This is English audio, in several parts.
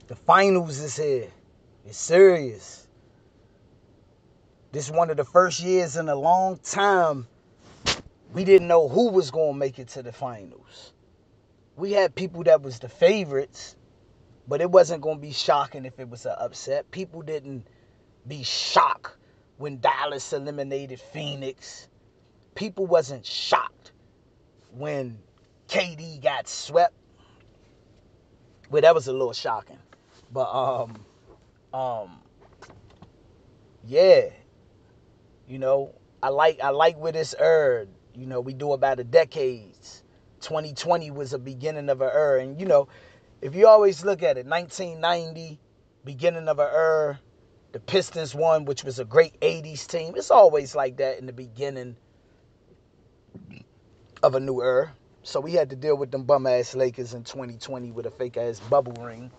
The finals is here. It's serious. This is one of the first years in a long time we didn't know who was going to make it to the finals. We had people that was the favorites, but it wasn't going to be shocking if it was an upset. People didn't be shocked when Dallas eliminated Phoenix. People wasn't shocked when KD got swept. Well, that was a little shocking. But yeah, you know, I like where this era. You know, we do about a decades. 2020 was a beginning of an era, and you know, if you always look at it, 1990, beginning of an era. The Pistons won, which was a great 80s team. It's always like that in the beginning of a new era. So we had to deal with them bum-ass Lakers in 2020 with a fake-ass bubble ring.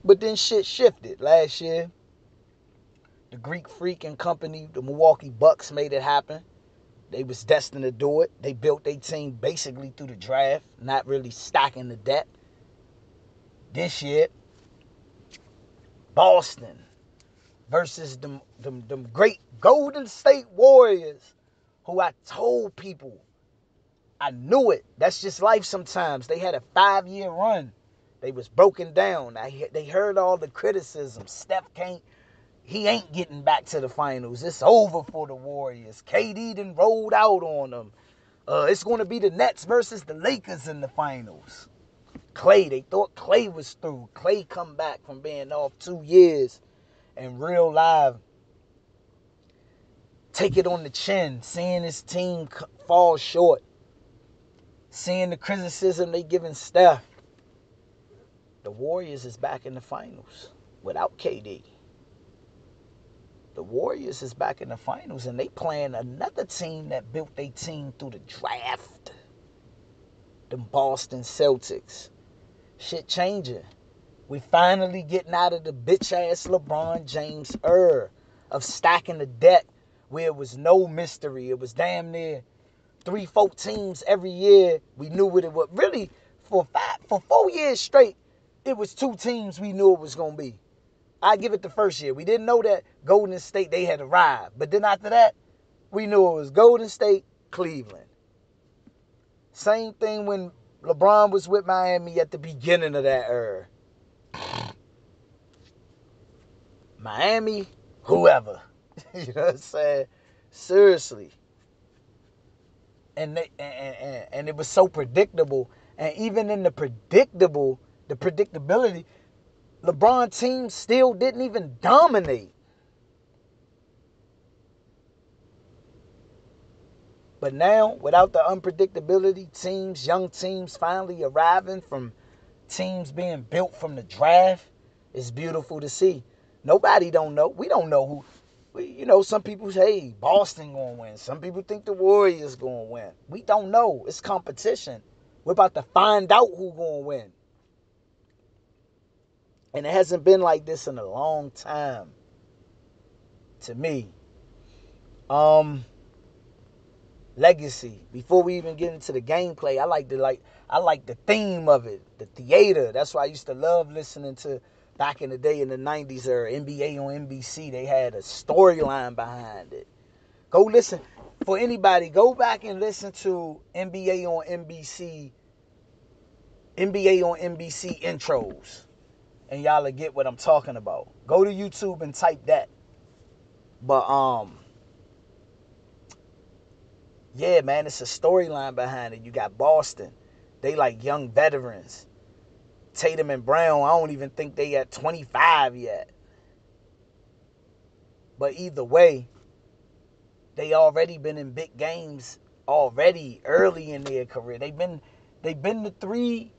But then shit shifted. Last year, the Greek Freak and company, the Milwaukee Bucks, made it happen. They was destined to do it. They built their team basically through the draft, not really stacking the debt. This year, Boston versus them great Golden State Warriors, who I told people, I knew it. That's just life sometimes. They had a 5-year run. They was broken down. They heard all the criticism. Steph he ain't getting back to the finals. It's over for the Warriors. KD done rolled out on them. It's going to be the Nets versus the Lakers in the finals. They thought Clay was through. Clay come back from being off 2 years and real live. Take it on the chin. Seeing his team fall short. Seeing the criticism they giving Steph. The Warriors is back in the finals without KD. The Warriors is back in the finals, and they playing another team that built their team through the draft. Them Boston Celtics. Shit changing. We finally getting out of the bitch-ass LeBron James era of stacking the deck where it was no mystery. It was damn near 3-4 teams every year. We knew what it was. Really, for 4 years straight, it was 2 teams we knew it was going to be. I give it the first year. We didn't know that Golden State, they had arrived. But then after that, we knew it was Golden State, Cleveland. Same thing when LeBron was with Miami at the beginning of that era. Miami, whoever. You know what I'm saying? Seriously. And it was so predictable. And even in the predictability, LeBron team still didn't even dominate. But now, without the unpredictability, young teams finally arriving from teams being built from the draft, it's beautiful to see. Nobody don't know. We don't know who. You know, some people say, hey, Boston going to win. Some people think the Warriors going to win. We don't know. It's competition. We're about to find out who going to win. And it hasn't been like this in a long time. To me. Legacy. Before we even get into the gameplay, I like the theme of it, the theater. That's why I used to love listening to back in the day in the 90s era, NBA on NBC. They had a storyline behind it. Go listen. For anybody, go back and listen to NBA on NBC intros. And y'all will get what I'm talking about. Go to YouTube and type that. But yeah, man, it's a storyline behind it. You got Boston. They like young veterans. Tatum and Brown, I don't even think they at 25 yet. But either way, they already been in big games already early in their career. They've been the 3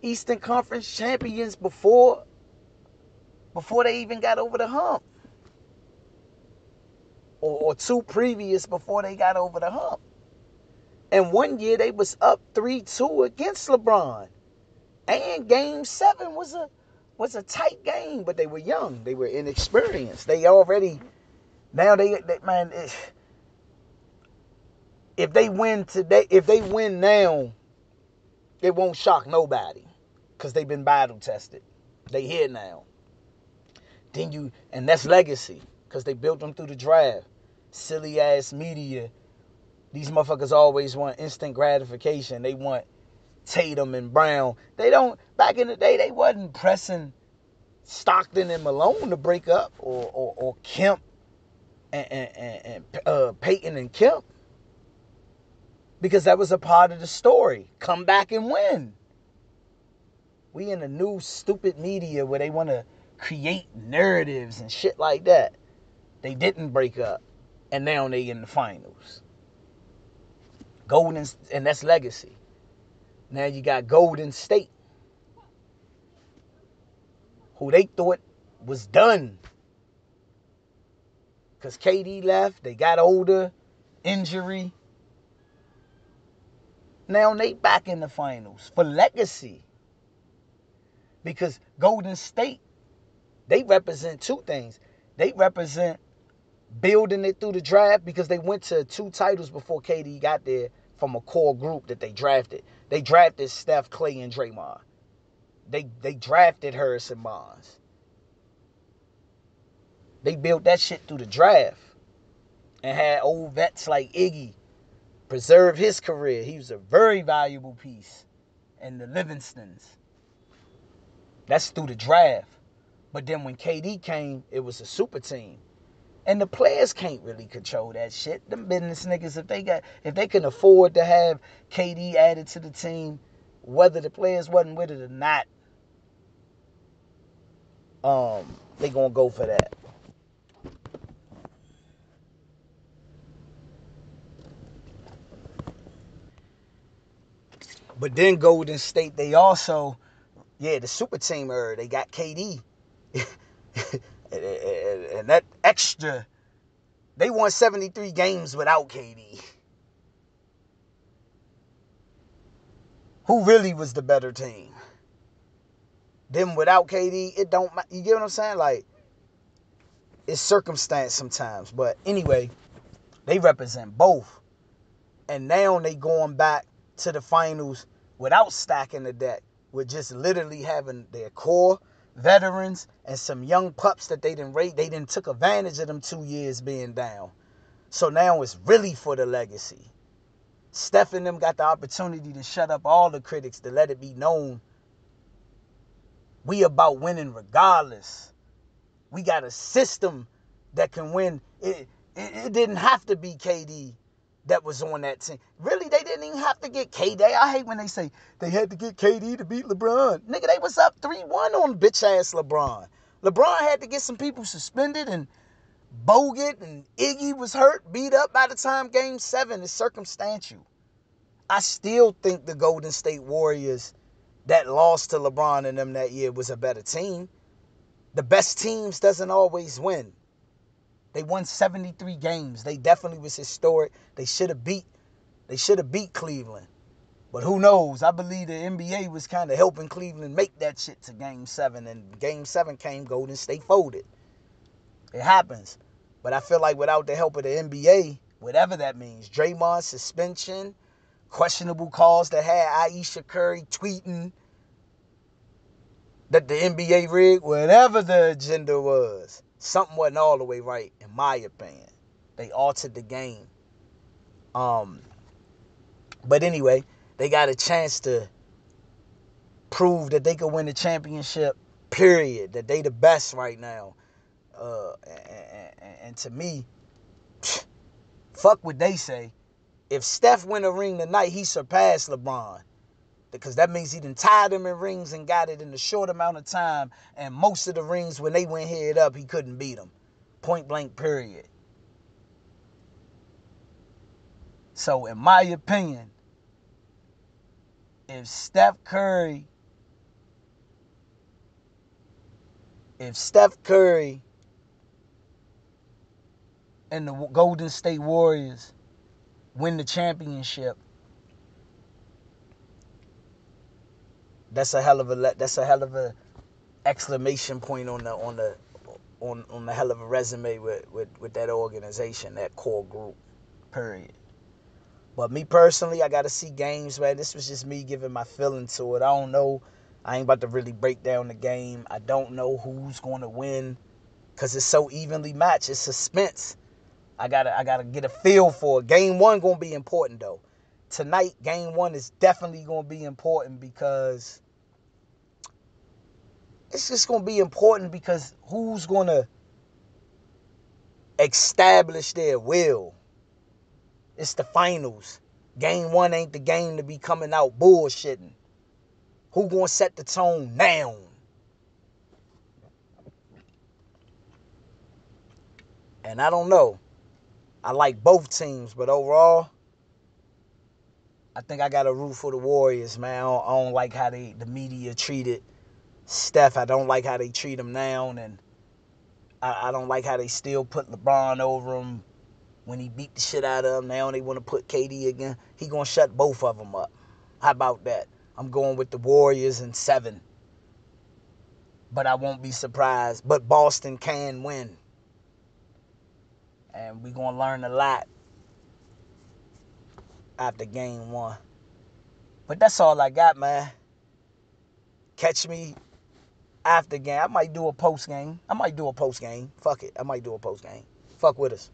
Eastern Conference champions before they even got over the hump. Or 2 previous before they got over the hump. And one year they was up 3-2 against LeBron. And game 7 was a tight game, but they were young. They were inexperienced. They already, now they man, if they win today, if they win now, it won't shock nobody because they've been battle tested. They here now. And that's legacy, because they built them through the draft. Silly ass media. These motherfuckers always want instant gratification. They want Tatum and Brown. They don't. Back in the day, they wasn't pressing Stockton and Malone to break up, or Kemp and Peyton and Kemp, because that was a part of the story. Come back and win. We in the new stupid media where they want to create narratives and shit like that. They didn't break up, and now they in the finals. And that's legacy. Now you got Golden State, who they thought was done, because KD left, they got older, injury. Now they back in the finals for legacy. Because Golden State, they represent two things. They represent building it through the draft, because they went to 2 titles before KD got there from a core group that they drafted. They drafted Steph, Clay, and Draymond. They drafted Harrison Barnes. They built that shit through the draft and had old vets like Iggy preserve his career. He was a very valuable piece. And the Livingstons. That's through the draft. But then when KD came, it was a super team. And the players can't really control that shit. Them business niggas, if they can afford to have KD added to the team, whether the players wasn't with it or not, they gonna go for that. But then Golden State, they also, the super team era, they got KD. and that extra, they won 73 games without KD. Who really was the better team? Them without KD, it don't, you get what I'm saying? Like, it's circumstance sometimes. But anyway, they represent both. And now they going back to the finals without stacking the deck, with just literally having their core veterans and some young pups that they didn't took advantage of them 2 years being down. So now it's really for the legacy. Steph and them got the opportunity to shut up all the critics, to let it be known we about winning regardless. We got a system that can win. It didn't have to be KD that was on that team. Really, they didn't even have to get KD. I hate when they say they had to get KD to beat LeBron. Nigga, they was up 3-1 on bitch-ass LeBron. LeBron had to get some people suspended, and Bogut and Iggy was hurt, beat up by the time Game 7. It's circumstantial. I still think the Golden State Warriors that lost to LeBron and them that year was a better team. The best teams doesn't always win. They won 73 games. They definitely was historic. They should have beat Cleveland. But who knows? I believe the NBA was kind of helping Cleveland make that shit to Game 7. And Game 7 came, Golden State folded. It happens. But I feel like without the help of the NBA, whatever that means, Draymond's suspension, questionable calls that had Aisha Curry tweeting that the NBA rigged, whatever the agenda was, something wasn't all the way right, in my opinion. They altered the game. But anyway, they got a chance to prove that they could win the championship, period. That they the best right now. And to me, fuck what they say. If Steph win a ring tonight, he surpassed LeBron. Because that means he done tied them in rings and got it in a short amount of time. And most of the rings, when they went head up, he couldn't beat them. Point blank, period. So, in my opinion, if Steph Curry and the Golden State Warriors win the championship, that's a hell of a exclamation point on the hell of a resume with that organization, that core group, period. But me personally, I gotta see games, man. This was just me giving my feeling to it. I don't know. I ain't about to really break down the game. I don't know who's going to win because it's so evenly matched. It's suspense. I gotta get a feel for it. Game 1 going to be important, though. Tonight, game 1 is definitely going to be important because it's just going to be important because who's going to establish their will? It's the finals. Game 1 ain't the game to be coming out bullshitting. Who going to set the tone now? And I don't know. I like both teams, but overall, I think I got to root for the Warriors, man. I don't like how the media treated Steph. I don't like how they treat him now, and I don't like how they still put LeBron over him when he beat the shit out of him. Now they want to put KD again. He going to shut both of them up. How about that? I'm going with the Warriors in 7. But I won't be surprised. But Boston can win. And we're going to learn a lot after game 1. But that's all I got, man. Catch me after game. I might do a post game. Fuck it. I might do a post game. Fuck with us.